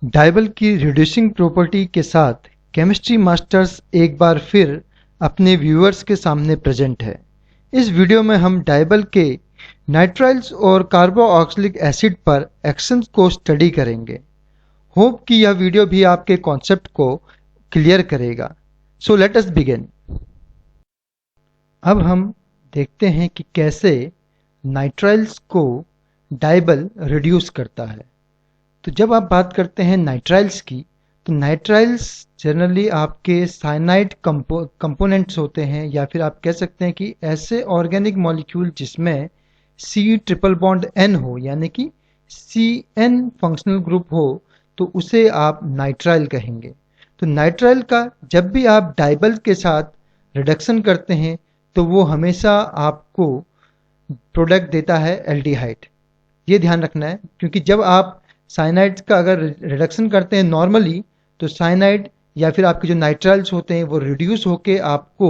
डाइबल की reducing property के साथ केमिस्ट्री मास्टर्स एक बार फिर अपने व्यूअर्स के सामने प्रेजेंट है। इस वीडियो में हम डाइबल के नाइट्राइल्स और कार्बोक्सिलिक एसिड पर एक्शंस को स्टडी करेंगे। होप कि यह वीडियो भी आपके कॉन्सेप्ट को क्लियर करेगा। So let us begin. अब हम देखते हैं कि कैसे नाइट्राइल्स को डाइबल रिड्यूस करता है। तो जब आप बात करते हैं नाइट्राइल्स की, तो नाइट्राइल्स जनरली आपके साइनाइड कंपोनेंट्स होते हैं, या फिर आप कह सकते हैं कि ऐसे ऑर्गेनिक मॉलिक्यूल जिसमें सी ट्रिपल बॉन्ड एन हो, यानी कि सी एन फंक्शनल ग्रुप हो, तो उसे आप नाइट्राइल कहेंगे। तो नाइट्राइल का जब भी आप डाइबल के साथ रिडक्शन करते हैं तो वो हमेशा आपको प्रोडक्ट देता है एल्डिहाइड। ये ध्यान रखना है, क्योंकि जब आप साइनाइड का अगर रिडक्शन करते हैं नॉर्मली, तो साइनाइड या फिर आपके जो नाइट्राइल्स होते हैं वो रिड्यूस होके आपको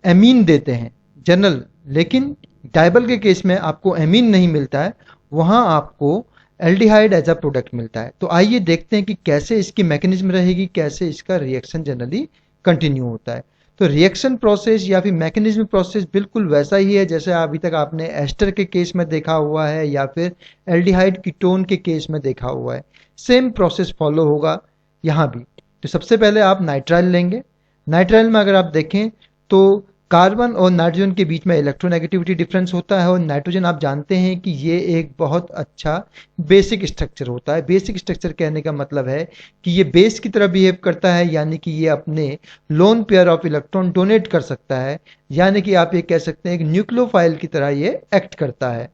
एमीन देते हैं जनरल। लेकिन डाइबल के केस में आपको एमीन नहीं मिलता है, वहां आपको एल्डिहाइड एज अ प्रोडक्ट मिलता है। तो आइए देखते हैं कि कैसे इसकी मैकेनिज्म रहेगी, कैसे इसका रिएक्शन जनरली कंटिन्यू होता है। तो रिएक्शन प्रोसेस या फिर मैकेनिज्म प्रोसेस बिल्कुल वैसा ही है जैसे अभी तक आपने एस्टर के केस में देखा हुआ है या फिर एल्डिहाइड कीटोन के केस में देखा हुआ है। सेम प्रोसेस फॉलो होगा यहाँ भी। तो सबसे पहले आप नाइट्राइल लेंगे। नाइट्राइल में अगर आप देखें तो कार्बन और नाइट्रोजन के बीच में इलेक्ट्रोनेगेटिविटी डिफरेंस होता है, और नाइट्रोजन आप जानते हैं कि ये एक बहुत अच्छा बेसिक स्ट्रक्चर होता है। बेसिक स्ट्रक्चर कहने का मतलब है कि ये बेस की तरह बिहेव करता है, यानी कि ये अपने lone pair of electron donate कर सकता है, यानी कि आप ये कह सकते हैं एक न्यूक्लियोफाइल की तरह ये एक्ट करता है।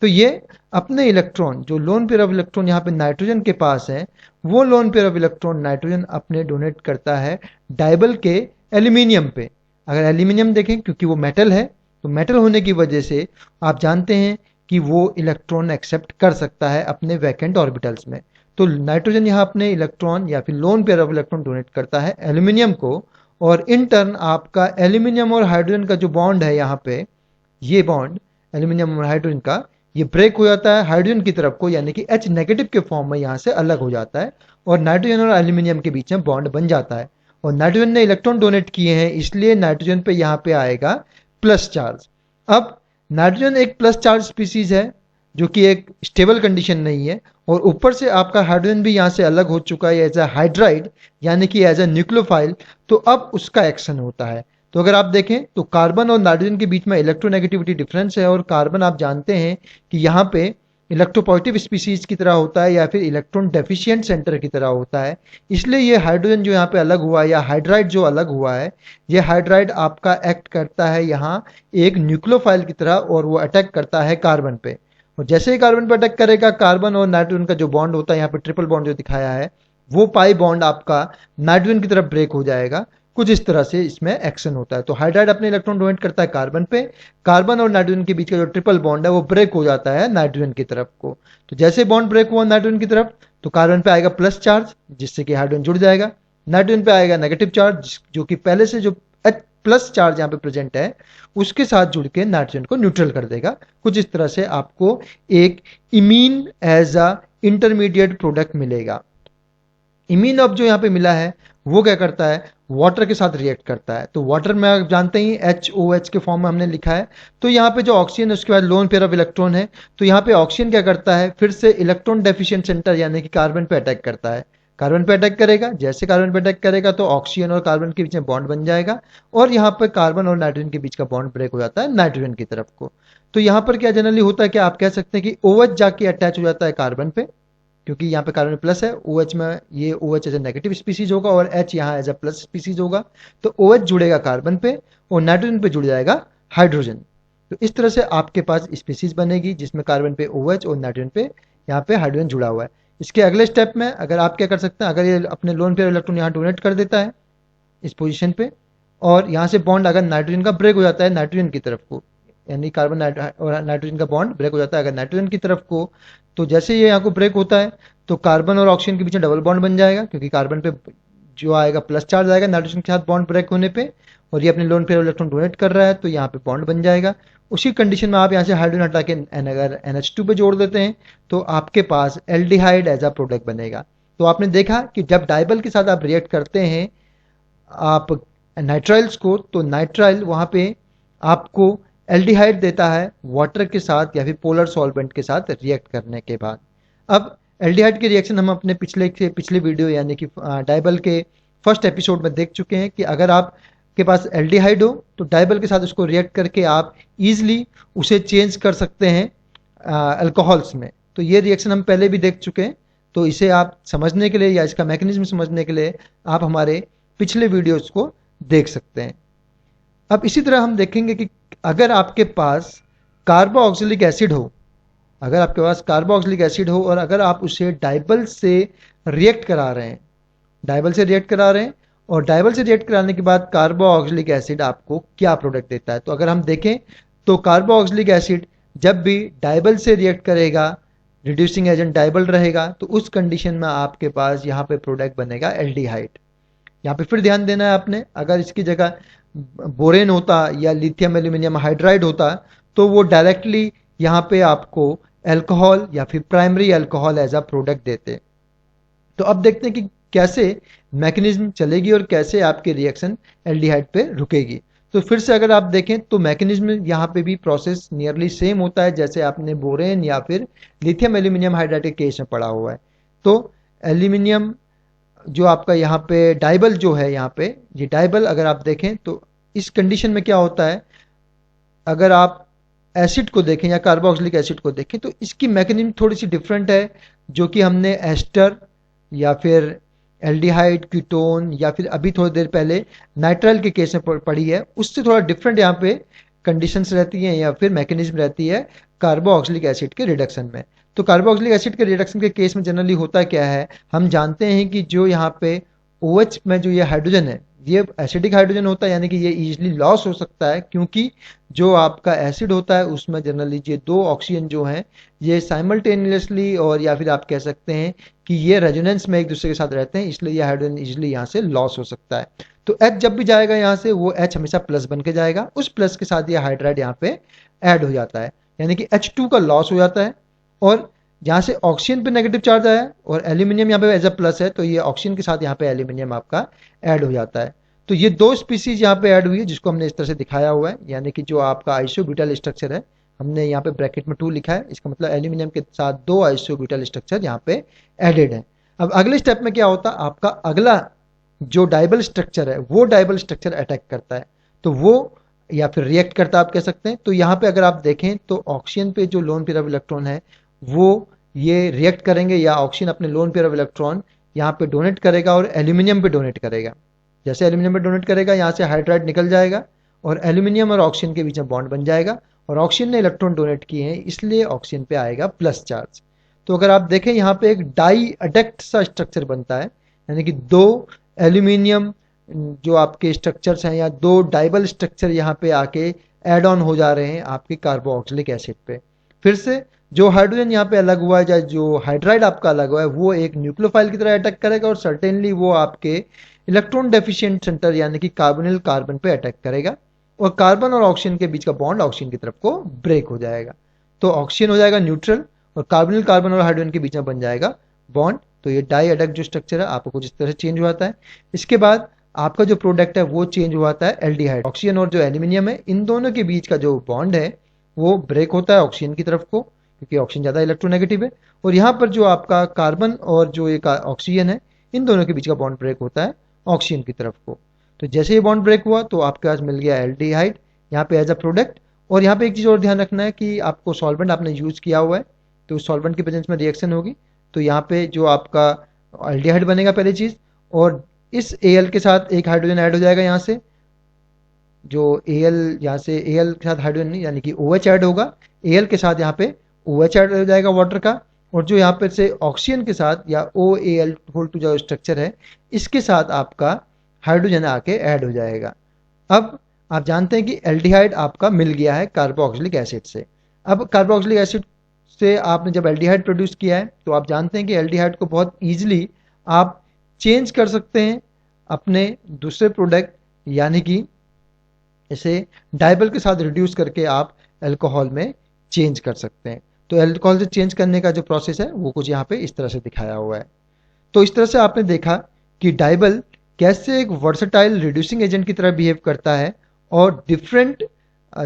तो ये अपने इलेक्ट्रॉन, जो लोन पेयर ऑफ इलेक्ट्रॉन यहाँ पे नाइट्रोजन के पास है, वो lone pair of electron nitrogen अपने डोनेट करता है डाइबल के एल्यूमिनियम पे। अगर एल्यूमिनियम देखें, क्योंकि वो मेटल है, तो मेटल होने की वजह से आप जानते हैं कि वो इलेक्ट्रॉन एक्सेप्ट कर सकता है अपने वैकेंट ऑर्बिटल्स में। तो नाइट्रोजन यहाँ अपने इलेक्ट्रॉन या फिर lone pair of electron donate करता है एल्यूमिनियम को, और इन टर्न आपका एल्यूमिनियम और हाइड्रोजन का जो बॉन्ड है यहाँ पे, ये बॉन्ड एल्यूमिनियम और हाइड्रोजन का, ये ब्रेक हो जाता है हाइड्रोजन की तरफ को, यानी कि H नेगेटिव के फॉर्म में यहाँ से अलग हो जाता है, और नाइट्रोजन और एल्यूमिनियम के बीच में बॉन्ड बन जाता है। और नाइट्रोजन ने इलेक्ट्रॉन डोनेट किए हैं, इसलिए नाइट्रोजन पे यहाँ पे आएगा प्लस चार्ज। अब नाइट्रोजन एक प्लस चार्ज स्पीसीज है जो कि एक स्टेबल कंडीशन नहीं है, और ऊपर से आपका हाइड्रोजन भी यहाँ से अलग हो चुका है एज अ हाइड्राइड, यानी कि एज अ न्यूक्लियोफाइल। तो अब उसका एक्शन होता है। तो अगर आप देखें तो कार्बन और नाइट्रोजन के बीच में इलेक्ट्रोनेगेटिविटी डिफरेंस है, और कार्बन आप जानते हैं कि यहाँ पे इलेक्ट्रोपॉजिटिव स्पीसीज की तरह होता है या फिर इलेक्ट्रॉन डेफिशिएंट सेंटर की तरह होता है। इसलिए ये हाइड्रोजन जो यहाँ पे अलग हुआ है, या हाइड्राइड जो अलग हुआ है, ये हाइड्राइड आपका एक्ट करता है यहाँ एक न्यूक्लियोफाइल की तरह, और वो अटैक करता है कार्बन पे। और जैसे ही कार्बन पे अटैक करेगा, कार्बन और नाइट्रोजन का जो बॉन्ड होता है, यहाँ पे ट्रिपल बॉन्ड जो दिखाया है, वो पाई बॉन्ड आपका नाइट्रोजन की तरफ ब्रेक हो जाएगा। कुछ इस तरह से इसमें एक्शन होता है। तो हाइड्राइड अपने इलेक्ट्रॉन डोनेट करता है कार्बन पे, कार्बन और नाइट्रोजन के बीच का जो ट्रिपल बॉन्ड है वो ब्रेक हो जाता है नाइट्रोजन की तरफ को। तो जैसे बॉन्ड ब्रेक हुआ नाइट्रोजन की तरफ, तो कार्बन पे आएगा प्लस चार्ज, जिससे कि हाइड्रोजन जुड़ जाएगा। नाइट्रोजन पे आएगा नेगेटिव चार्ज, जो कि पहले से जो प्लस चार्ज यहाँ पे प्रेजेंट है उसके साथ जुड़ के नाइट्रोजन को न्यूट्रल कर देगा। कुछ इस तरह से आपको एक I mean as a intermediate product मिलेगा। इमीन अब जो यहाँ पे मिला है वो क्या करता है, वाटर के साथ रिएक्ट करता है। तो वाटर में आप जानते ही HOH के फॉर्म में हमने लिखा है। तो यहाँ पे जो ऑक्सीजन है उसके बाद लोन पेयर ऑफ इलेक्ट्रॉन है, तो यहाँ पे ऑक्सीजन क्या करता है, फिर से इलेक्ट्रॉन डेफिशिएंट सेंटर यानी कि कार्बन पे अटैक करता है। कार्बन पे अटैक करेगा, जैसे कार्बन पे अटैक करेगा तो ऑक्सीजन और कार्बन के बीच में बॉन्ड बन जाएगा, और यहाँ पर कार्बन और नाइट्रोजन के बीच का बॉन्ड ब्रेक हो जाता है नाइट्रोजन की तरफ को। तो यहाँ पर क्या जनरली होता है कि आप कह सकते हैं कि OH जाके अटैच हो जाता है कार्बन पे, क्योंकि यहाँ पे कार्बन प्लस है। OH में ये OH as a negative species होगा, और H यहाँ एज ए प्लस स्पीसीज होगा। तो OH जुड़ेगा कार्बन पे, और नाइट्रोजन पे जुड़ जाएगा हाइड्रोजन। तो इस तरह से आपके पास स्पीसीज बनेगी जिसमें कार्बन पे OH और नाइट्रोजन पे यहाँ पे हाइड्रोजन जुड़ा हुआ है। इसके अगले स्टेप में अगर आप क्या कर सकते हैं, अगर ये अपने लोन पेयर इलेक्ट्रॉन यहाँ डोनेट कर देता है इस पोजिशन पे, और यहाँ से बॉन्ड अगर नाइट्रोजन का ब्रेक हो जाता है नाइट्रोजन की तरफ को, यानी कार्बन और नाइट्रोजन का बॉन्ड ब्रेक हो जाता है अगर नाइट्रोजन की तरफ को, तो जैसे ये यहाँ को ब्रेक होता है तो कार्बन और ऑक्सीजन के बीच में डबल बॉन्ड बन जाएगा, क्योंकि कार्बन पे जो आएगा प्लस चार्ज आएगा नाइट्रोजन के साथ बॉन्ड ब्रेक होने पे, और ये अपने लोन पेयर इलेक्ट्रॉन डोनेट कर रहा है, तो यहाँ पे बॉन्ड बन जाएगा। उसी कंडीशन में आप यहाँ से हाइड्रोजन हटा के अगर NH2 पे जोड़ देते हैं तो आपके पास एल्डिहाइड एज अ प्रोडक्ट बनेगा। तो आपने देखा कि जब डाइबल के साथ आप रिएक्ट करते हैं आप नाइट्राइल्स को, तो नाइट्राइल वहां पे आपको एल्डिहाइड देता है वाटर के साथ या फिर पोलर सॉल्वेंट के साथ रिएक्ट करने के बाद। अब एल्डिहाइड के रिएक्शन हम अपने पिछले वीडियो यानी कि डाइबल के फर्स्ट एपिसोड में देख चुके हैं कि अगर आप के पास एल्डिहाइड हो तो डाइबल के साथ उसको रिएक्ट करके आप इजीली उसे चेंज कर सकते हैं अल्कोहल्स में। तो ये रिएक्शन हम पहले भी देख चुके हैं, तो इसे आप समझने के लिए या इसका मैकेनिज्म समझने के लिए आप हमारे पिछले वीडियोस को देख सकते हैं। अब इसी तरह हम देखेंगे कि अगर आपके पास कार्बोक्सिलिक एसिड हो, अगर आपके पास कार्बोक्सिलिक एसिड हो और अगर आप उसे डाइबल से रिएक्ट करा रहे हैं, डाइबल से रिएक्ट करा रहे हैं और डाइबल से रिएक्ट कराने के बाद कार्बोक्सिलिक एसिड आपको क्या प्रोडक्ट देता है। तो अगर हम देखें तो कार्बोक्सिलिक एसिड जब भी डाइबल से रिएक्ट करेगा, रिड्यूसिंग एजेंट डाइबल रहेगा, तो उस कंडीशन में आपके पास यहाँ पे प्रोडक्ट बनेगा एल्डिहाइड। यहाँ पे फिर ध्यान देना है आपने, अगर इसकी जगह बोरेन होता या लिथियम एल्यूमिनियम हाइड्राइड होता तो वो डायरेक्टली यहाँ पे आपको अल्कोहल या फिर primary alcohol as a product देते। तो अब देखते हैं कि कैसे मैकेनिज्म चलेगी और कैसे आपकी रिएक्शन एल्डिहाइड पे रुकेगी। तो फिर से अगर आप देखें तो मैकेनिज्म यहाँ पे भी प्रोसेस नियरली सेम होता है जैसे आपने बोरेन या फिर लिथियम एल्यूमिनियम हाइड्राइड के केस में पढ़ा हुआ है। तो एल्यूमिनियम जो आपका यहाँ पे डाइबल जो है, यहाँ पे ये डाइबल अगर आप देखें तो इस कंडीशन में क्या होता है, अगर आप एसिड को देखें या कार्बोक्सिलिक एसिड को देखें तो इसकी मैकेनिज्म थोड़ी सी डिफरेंट है, जो कि हमने एस्टर या फिर एल्डिहाइड, कीटोन या फिर अभी थोड़ी देर पहले नाइट्राइल के केस में पढ़ी है, उससे थोड़ा डिफरेंट यहाँ पे कंडीशंस रहती हैं या फिर मैकेनिज्म रहती है कार्बोक्सिलिक एसिड के रिडक्शन में। तो कार्बोक्सिलिक एसिड के रिडक्शन के केस में जनरली होता क्या है, हम जानते हैं कि जो यहाँ पे OH में जो ये हाइड्रोजन है ये एसिडिक हाइड्रोजन होता है, यानी कि ये इजीली लॉस हो सकता है क्योंकि जो आपका एसिड होता है उसमें जनरली ये दो ऑक्सीजन जो हैं ये साइमल्टेनियसली और या फिर आप कह सकते हैं कि ये रेजोनेंस में एक दूसरे के साथ रहते हैं, इसलिए ये हाइड्रोजन इजीली यहाँ से लॉस हो सकता है। तो H जब भी जाएगा यहाँ से वो H हमेशा प्लस बन के जाएगा, उस प्लस के साथ ये हाइड्राइड यहाँ पे ऐड हो जाता है, यानी कि H2 का लॉस हो जाता है और जहाँ से ऑक्सीजन पे नेगेटिव चार्ज आया और एल्यूमिनियम यहाँ पे एज अ प्लस है तो ये ऑक्सीजन के साथ यहाँ पे एल्यूमिनियम आपका ऐड हो जाता है। तो ये दो स्पीसीज यहाँ पे ऐड हुई है जिसको हमने इस तरह से दिखाया हुआ है, यानी कि जो आपका आइसोब्यूटाइल स्ट्रक्चर है, हमने यहाँ पे ब्रैकेट में 2 लिखा है, इसका मतलब एल्यूमिनियम के साथ 2 आइसोब्यूटाइल स्ट्रक्चर यहाँ पे एडेड है। अब अगले स्टेप में क्या होता है, आपका अगला जो डाइबल स्ट्रक्चर है वो डाइबल स्ट्रक्चर अटैक करता है, तो वो या फिर रिएक्ट करता है आप कह सकते हैं। तो यहाँ पे अगर आप देखें तो ऑक्सीजन पे जो लोन पेयर ऑफ इलेक्ट्रॉन है वो ये रिएक्ट करेंगे या ऑक्सीजन अपने लोन पेयर ऑफ इलेक्ट्रॉन यहाँ पे डोनेट करेगा और एल्यूमिनियम पे डोनेट करेगा। जैसे एल्यूमिनियम पे डोनेट करेगा यहाँ से हाइड्राइड निकल जाएगा और एल्यूमिनियम और ऑक्सीजन के बीच में बॉन्ड बन जाएगा और ऑक्सीजन ने इलेक्ट्रॉन डोनेट किए हैं इसलिए ऑक्सीजन पे आएगा प्लस चार्ज। तो अगर आप देखें यहाँ पे एक डाई अडेक्ट सा स्ट्रक्चर बनता है, यानी कि 2 एल्यूमिनियम जो आपके स्ट्रक्चर्स हैं या 2 डाइबल स्ट्रक्चर यहाँ पे आके एड ऑन हो जा रहे हैं आपके कार्बोक्सिलिक एसिड पे। फिर से जो हाइड्रोजन यहाँ पे अलग हुआ है या जो हाइड्राइड आपका अलग हुआ है वो एक न्यूक्लियोफाइल की तरह अटैक करेगा और सर्टेनली वो आपके इलेक्ट्रॉन डेफिशिएंट सेंटर यानी कि कार्बोनिल कार्बन पे अटैक करेगा और कार्बन और ऑक्सीजन के बीच का बॉन्ड ऑक्सीजन की तरफ को ब्रेक हो जाएगा। तो ऑक्सीजन हो जाएगा न्यूट्रल और कार्बोनिल कार्बन और हाइड्रोजन के बीच में बन जाएगा बॉन्ड। तो ये डाई अडेक्ट जो स्ट्रक्चर है आपको कुछ इस तरह से चेंज हुआ है। इसके बाद आपका जो प्रोडक्ट है वो चेंज हुआ है एल्डिहाइड। ऑक्सीजन और जो एल्यूमिनियम है इन दोनों के बीच का जो बॉन्ड है वो ब्रेक होता है ऑक्सीजन की तरफ को, क्योंकि ऑक्सीजन ज्यादा इलेक्ट्रोनेगेटिव है, और यहाँ पर जो आपका कार्बन और जो एक ऑक्सीजन है इन दोनों के बीच का बॉन्ड ब्रेक होता है ऑक्सीजन की तरफ को। तो जैसे ये बॉन्ड ब्रेक हुआ तो आपके पास मिल गया एल्डिहाइड यहाँ पे एज अ प्रोडक्ट। और यहाँ पे एक चीज और ध्यान रखना है कि आपको सॉल्वेंट आपने यूज किया हुआ है तो सॉल्वेंट की प्रेजेंस में रिएक्शन होगी, तो यहाँ पे जो आपका एल्डिहाइड बनेगा पहली चीज, और इस Al के साथ एक हाइड्रोजन ऐड हो जाएगा यहाँ से, जो Al यहाँ से Al के साथ हाइड्रोजन नहीं यानी कि OH ऐड होगा, Al के साथ यहाँ पे OH ऐड हो जाएगा वाटर का, और जो यहाँ पे से ऑक्सीजन के साथ या OAl2 जो स्ट्रक्चर है इसके साथ आपका हाइड्रोजन आके ऐड हो जाएगा। अब आप जानते हैं कि एल्डिहाइड आपका मिल गया है कार्बोक्सिलिक एसिड से। अब कार्बोक्सिलिक एसिड से आपने जब एल्डिहाइड प्रोड्यूस किया है तो आप जानते हैं कि एल्डिहाइड को बहुत ईजिली आप चेंज कर सकते हैं अपने दूसरे प्रोडक्ट यानी कि इसे डाइबल के साथ रिड्यूस करके आप अल्कोहल में चेंज कर सकते हैं। तो अल्कोहल से चेंज करने का जो प्रोसेस है वो कुछ यहाँ पे इस तरह से दिखाया हुआ है। तो इस तरह से आपने देखा कि डाइबल कैसे एक वर्सटाइल रिड्यूसिंग एजेंट की तरह बिहेव करता है और डिफरेंट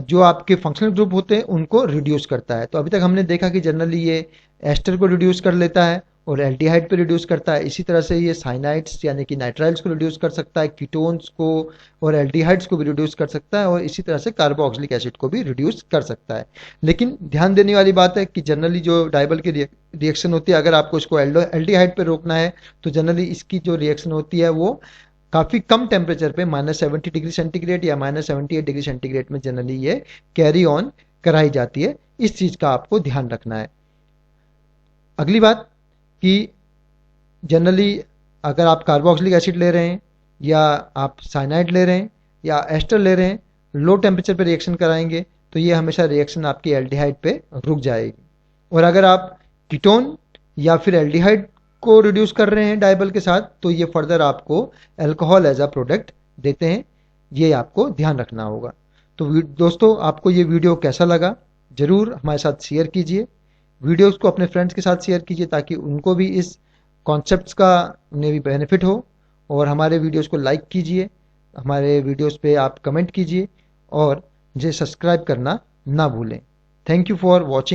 जो आपके फंक्शनल ग्रुप होते हैं उनको रिड्यूस करता है। तो अभी तक हमने देखा कि जनरली ये एस्टर को रिड्यूस कर लेता है और एल्डिहाइड पे रिड्यूस करता है। इसी तरह से ये साइनाइड्स यानी कि नाइट्राइल्स को रिड्यूस कर सकता है, कीटोन्स को और एल्डिहाइड्स को भी रिड्यूस कर सकता है और इसी तरह से कार्बोक्सिलिक एसिड को भी रिड्यूस कर सकता है। लेकिन ध्यान देने वाली बात है कि जनरली जो डाइबल की रिएक्शन होती है, अगर आपको इसको एल्डिहाइड पे रोकना है तो जनरली इसकी जो रिएक्शन होती है वो काफ़ी कम टेम्परेचर पे -70 डिग्री सेंटीग्रेड या -78 डिग्री सेंटीग्रेड में जनरली ये कैरी ऑन कराई जाती है। इस चीज़ का आपको ध्यान रखना है। अगली बात कि जनरली अगर आप कार्बोक्सिलिक एसिड ले रहे हैं या आप साइनाइड ले रहे हैं या एस्टर ले रहे हैं, लो टेम्परेचर पे रिएक्शन कराएंगे तो ये हमेशा रिएक्शन आपकी एल्डिहाइड पे रुक जाएगी। और अगर आप कीटोन या फिर एल्डिहाइड को रिड्यूस कर रहे हैं डाइबल के साथ तो ये फर्दर आपको अल्कोहल एज अ प्रोडक्ट देते हैं। ये आपको ध्यान रखना होगा। तो दोस्तों, आपको ये वीडियो कैसा लगा ज़रूर हमारे साथ शेयर कीजिए। वीडियोस को अपने फ्रेंड्स के साथ शेयर कीजिए ताकि उनको भी इस कॉन्सेप्ट्स का उन्हें भी बेनिफिट हो। और हमारे वीडियोस को लाइक कीजिए, हमारे वीडियोस पे आप कमेंट कीजिए और मुझे सब्सक्राइब करना ना भूलें। Thank you for watching.